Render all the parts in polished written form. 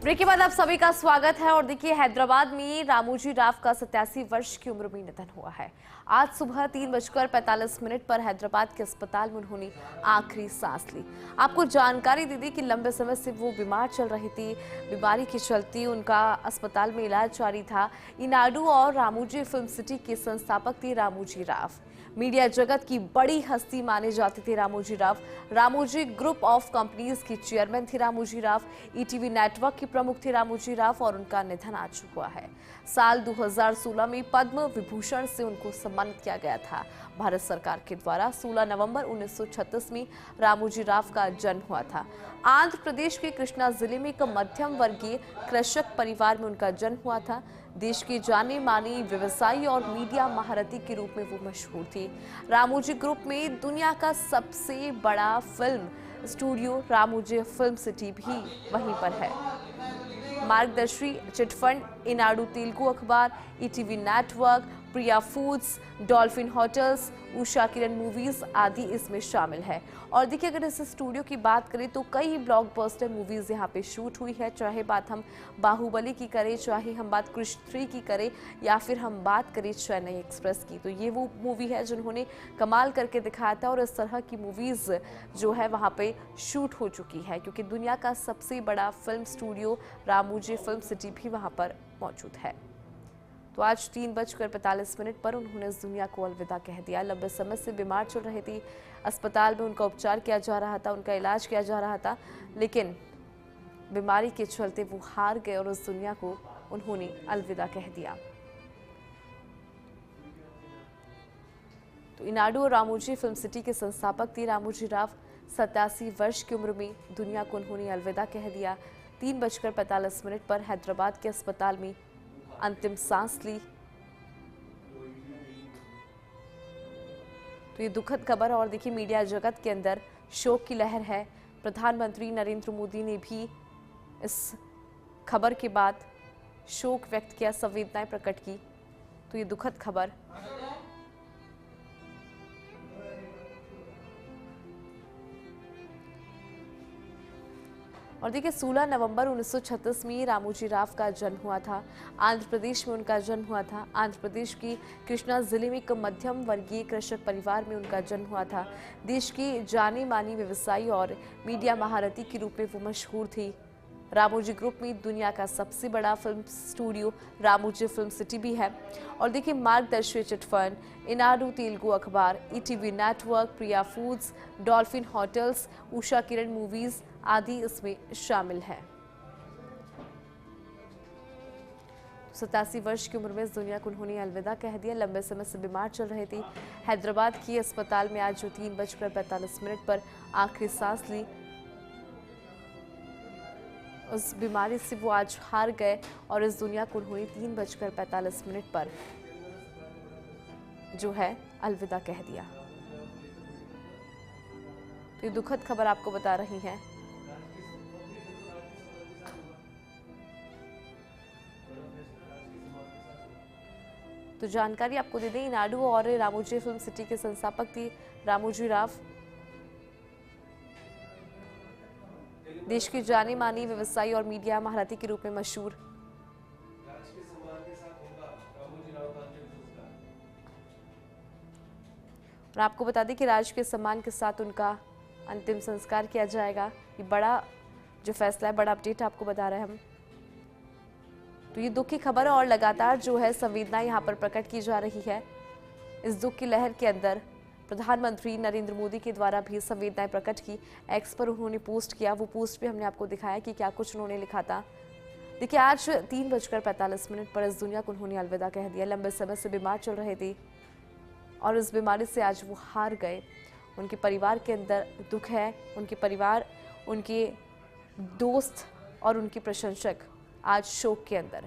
Break के बाद आप सभी का स्वागत है। और देखिए, हैदराबाद में रामोजी राव का 87 वर्ष की उम्र में निधन हुआ है। आज सुबह 3:45 पर हैदराबाद के अस्पताल में उन्होंने आखिरी सांस ली। आपको जानकारी दे दी कि लंबे समय से वो बीमार चल रही थी। बीमारी के चलते उनका अस्पताल में इलाज जारी था। ईनाडू और रामोजी फिल्म सिटी के संस्थापक थे रामोजी राव। मीडिया जगत की बड़ी हस्ती माने जाते थे Ramoji Rao. Ramoji group of companies की चेयरमैन थे रामोजी राव। ईटीवी नेटवर्क के प्रमुख थे रामोजी राव और उनका निधन आज हुआ है। साल 2016 में पद्म विभूषण से उनको सम्मानित किया गया था। भारत सरकार के द्वारा 16 नवंबर 1936 में रामोजी राव का जन्म हुआ था। आंध्र प्रदेश के कृष्णा जिले में एक मध्यम वर्गीय कृषक परिवार में उनका जन्म हुआ था। देश के जाने माने व्यवसायी और मीडिया महारथी के रूप में वो मशहूर थे। रामोजी ग्रुप में दुनिया का सबसे बड़ा film studio Ramoji film city भी वहीं पर है। मार्गदर्शी चिटफंड, ईनाडू तेलुगु अखबार, ईटीवी नेटवर्क, प्रिया foods, dolphin hotels, Usha Kiran movies आदि इसमें शामिल है। और देखिए, अगर इस स्टूडियो की बात करें तो कई ब्लॉकबस्टर मूवीज यहाँ पे शूट हुई है। चाहे बात हम बाहुबली की करें, चाहे हम बात क्रिश 3 की करें, या फिर हम बात करें चेन्नई एक्सप्रेस की, तो ये वो मूवी है जिन्होंने कमाल करके दिखाया था। और इस तरह की मूवीज जो है वहाँ पे शूट हो चुकी है, क्योंकि दुनिया का सबसे बड़ा film studio Ramoji film city भी वहाँ पर मौजूद है। तो आज 3:45 पर उन्होंने इस दुनिया को अलविदा कह दिया। लंबे समय से बीमार चल रहे थे। अस्पताल में उनका उपचार किया जा रहा था, उनका इलाज किया जा रहा था, लेकिन बीमारी के चलते वो हार गए और उस दुनिया को उन्होंने अलविदा कह दिया। तो ईनाडू और रामोजी फिल्म सिटी के संस्थापक थे रामोजी राव। 87 वर्ष की उम्र में दुनिया को उन्होंने अलविदा कह दिया। 3:45 पर हैदराबाद के अस्पताल में अंतिम सांस ली। तो ये दुखद खबर। और देखिए, मीडिया जगत के अंदर शोक की लहर है। प्रधानमंत्री नरेंद्र मोदी ने भी इस खबर के बाद शोक व्यक्त किया, संवेदनाएं प्रकट की। तो ये दुखद खबर। और देखिए, 16 नवंबर 1936 में रामोजी राव का जन्म हुआ था। आंध्र प्रदेश में उनका जन्म हुआ था। आंध्र प्रदेश की कृष्णा जिले में एक मध्यम वर्गीय कृषक परिवार में उनका जन्म हुआ था। देश की जाने मानी व्यवसायी और मीडिया महारथी के रूप में वो मशहूर थी। रामोजी ग्रुप में दुनिया का सबसे बड़ा film studio Ramoji film city भी है। और देखिए, मार्गदर्शी चिटफंड, ईनाडू तेलुगु अखबार, ईटीवी नेटवर्क, प्रिया foods, dolphin hotels, Usha Kiran movies आदि इसमें शामिल है। 87 वर्ष की उम्र में इस दुनिया को उन्होंने अलविदा कह दिया। लंबे समय से बीमार चल रहे थे। हैदराबाद की अस्पताल में आज 3:45 पर आखिरी सांस ली। उस बीमारी से वो आज हार गए और इस दुनिया को उन्होंने 3:45 पर जो है अलविदा कह दिया। तो ये दुखद खबर आपको बता रही हैं। तो जानकारी आपको दे दें, ईनाडू और रामोजी फिल्म सिटी के संस्थापक थे रामोजी राव। देश की जानी मानी व्यवसायी और मीडिया महारथी के रूप में मशहूर। और आपको बता दें कि राज के सम्मान के साथ उनका अंतिम संस्कार किया जाएगा। ये बड़ा जो फैसला है, बड़ा अपडेट आपको बता रहे हैं हम। तो ये दुख की खबर है और लगातार जो है संवेदनाएं यहाँ पर प्रकट की जा रही है। इस दुख की लहर के अंदर प्रधानमंत्री नरेंद्र मोदी के द्वारा भी संवेदनाएं प्रकट की। एक्स पर उन्होंने पोस्ट किया। वो पोस्ट भी हमने आपको दिखाया कि क्या कुछ उन्होंने लिखा था। देखिए, आज 3:45 पर इस दुनिया को उन्होंने अलविदा कह दिया। लंबे समय से बीमार चल रहे थे और इस बीमारी से आज वो हार गए। उनके परिवार के अंदर दुख है। उनके परिवार, उनके दोस्त और उनके प्रशंसक आज शोक के अंदर।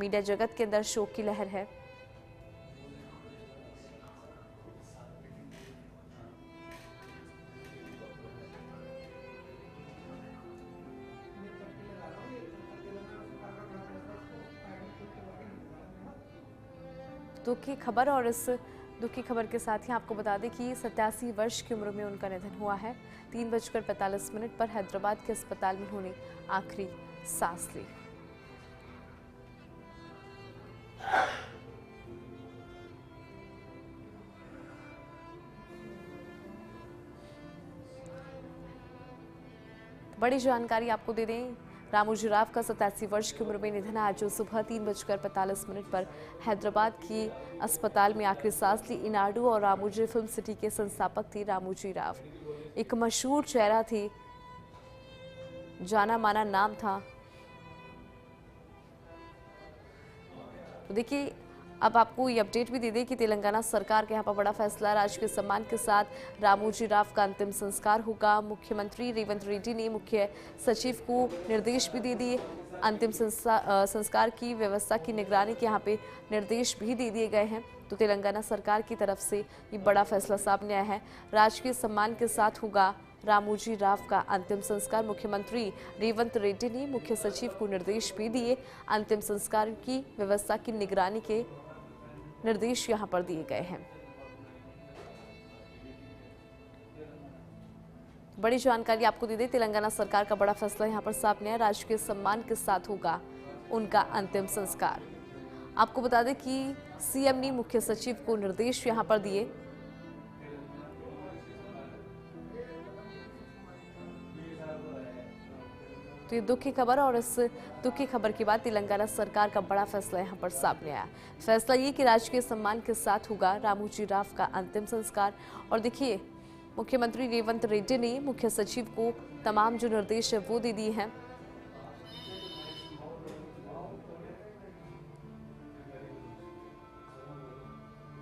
मीडिया जगत के अंदर शोक की लहर है। दुख की खबर। और इस दुख की खबर के साथ ही आपको बता दें कि 87 वर्ष की उम्र में उनका निधन हुआ है। 3:45 पर हैदराबाद के अस्पताल में उन्होंने आखिरी सांस ली। बड़ी जानकारी आपको दे दें, रामोजी राव का 87 वर्ष की उम्र में निधन आज सुबह 3:45 पर हैदराबाद की अस्पताल में आखिरी सांस ली। इनाडू और रामोजी फिल्म सिटी के संस्थापक थे रामोजी राव। एक मशहूर चेहरा थे, जाना माना नाम था। तो देखिए, अब आपको ये अपडेट भी दे दें कि तेलंगाना सरकार के यहाँ पर बड़ा फैसला, राजकीय सम्मान के साथ रामोजी राव का अंतिम संस्कार होगा। मुख्यमंत्री रेवंत रेड्डी ने मुख्य सचिव को निर्देश भी दे दिए। अंतिम संस्कार की व्यवस्था की निगरानी के यहाँ पे निर्देश भी दे दिए गए हैं। तो तेलंगाना सरकार की तरफ से ये बड़ा फैसला सामने आया है। राजकीय सम्मान के साथ होगा रामोजी राव का अंतिम संस्कार। मुख्यमंत्री रेवंत रेड्डी ने मुख्य सचिव को निर्देश भी दिए। अंतिम संस्कार की व्यवस्था की निगरानी के निर्देश यहां पर दिए गए हैं। बड़ी जानकारी आपको दे दें, तेलंगाना सरकार का बड़ा फैसला यहां पर सामने है। राजकीय सम्मान के साथ होगा उनका अंतिम संस्कार। आपको बता दें कि सीएम ने मुख्य सचिव को निर्देश यहां पर दिए। तो ये दुख की खबर, और इस दुख की खबर के बाद तेलंगाना सरकार का बड़ा फैसला यहां पर सामने आया। फैसला ये कि राजकीय सम्मान के साथ होगा रामोजी राव का अंतिम संस्कार। और देखिए, मुख्यमंत्री रेवंत रेड्डी ने मुख्य सचिव को तमाम जो निर्देश है वो दे दिए हैं।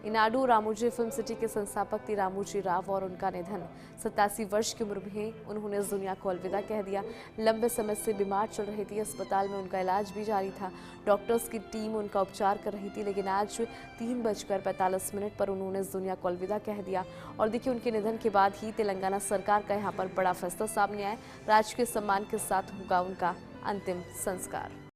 इनाडू रामोजी फिल्म सिटी के संस्थापक थे रामोजी राव और उनका निधन 87 वर्ष की उम्र में उन्होंने इस दुनिया को अलविदा कह दिया। लंबे समय से बीमार चल रही थी, अस्पताल में उनका इलाज भी जारी था। डॉक्टर्स की टीम उनका उपचार कर रही थी, लेकिन आज 3:45 पर उन्होंने इस दुनिया को अलविदा कह दिया। और देखिए, उनके निधन के बाद ही तेलंगाना सरकार का यहाँ पर बड़ा फैसला सामने आया। राजकीय सम्मान के साथ होगा उनका अंतिम संस्कार।